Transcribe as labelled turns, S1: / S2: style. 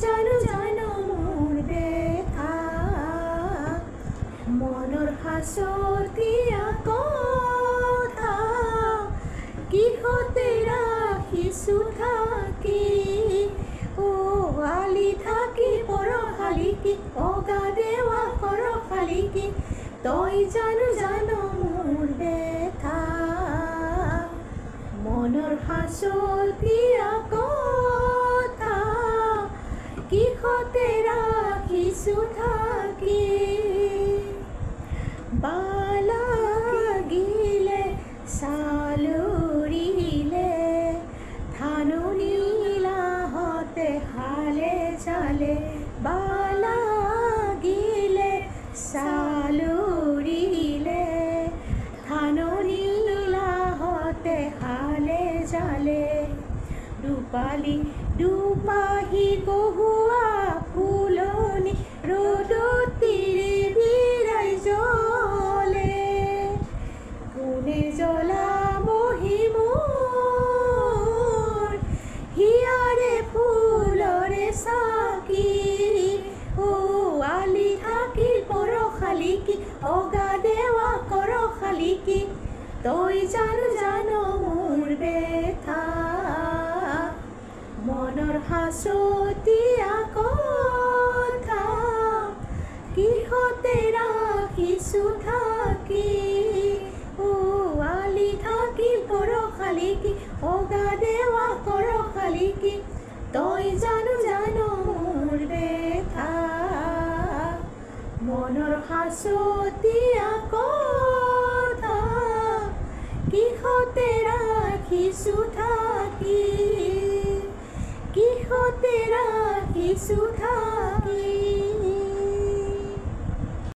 S1: জানো জানো মোৰ ব্যথা মনৰ হাঁচতীয়া কথা কিহতে ৰাখিছো থাকি আলি থাকি পৰশালিকি অগা দেৱা কৰশালিকি তই জানো জানো মোৰ ব্যথা মনৰ হাঁচতীয়া কথা কিহতে ৰাখিছো থাকি বালাগিলে চালুৰিলে ধাননিলাহতে হালে জালে বালাগিলে চালুৰিলে ধাননিলাহতে হালে জালে দুপালি দুপাহি কহুৱা ফুলনি ৰ'দত তিৰি বিৰাই জ্বলে কোনে জ্বলাবহি মোৰ হিয়াৰে ফুলৰে চাকি আলি থাকিল পৰশালিকি অগা দেৱা কৰশালিকি তই জানো জানো মোৰ ব্যথা মনৰ হাঁচতীয়া কথা কিহতে ৰাখিছো থাকি আলি থাকিল পৰশালিকি অগা দেৱা কৰশালিকি তই জানো জানো মোৰ ব্যথা মনৰ হাঁচতীয়া কথা কিহতে ৰাখিছো থাকি কিহতে ৰাখিছো থাকি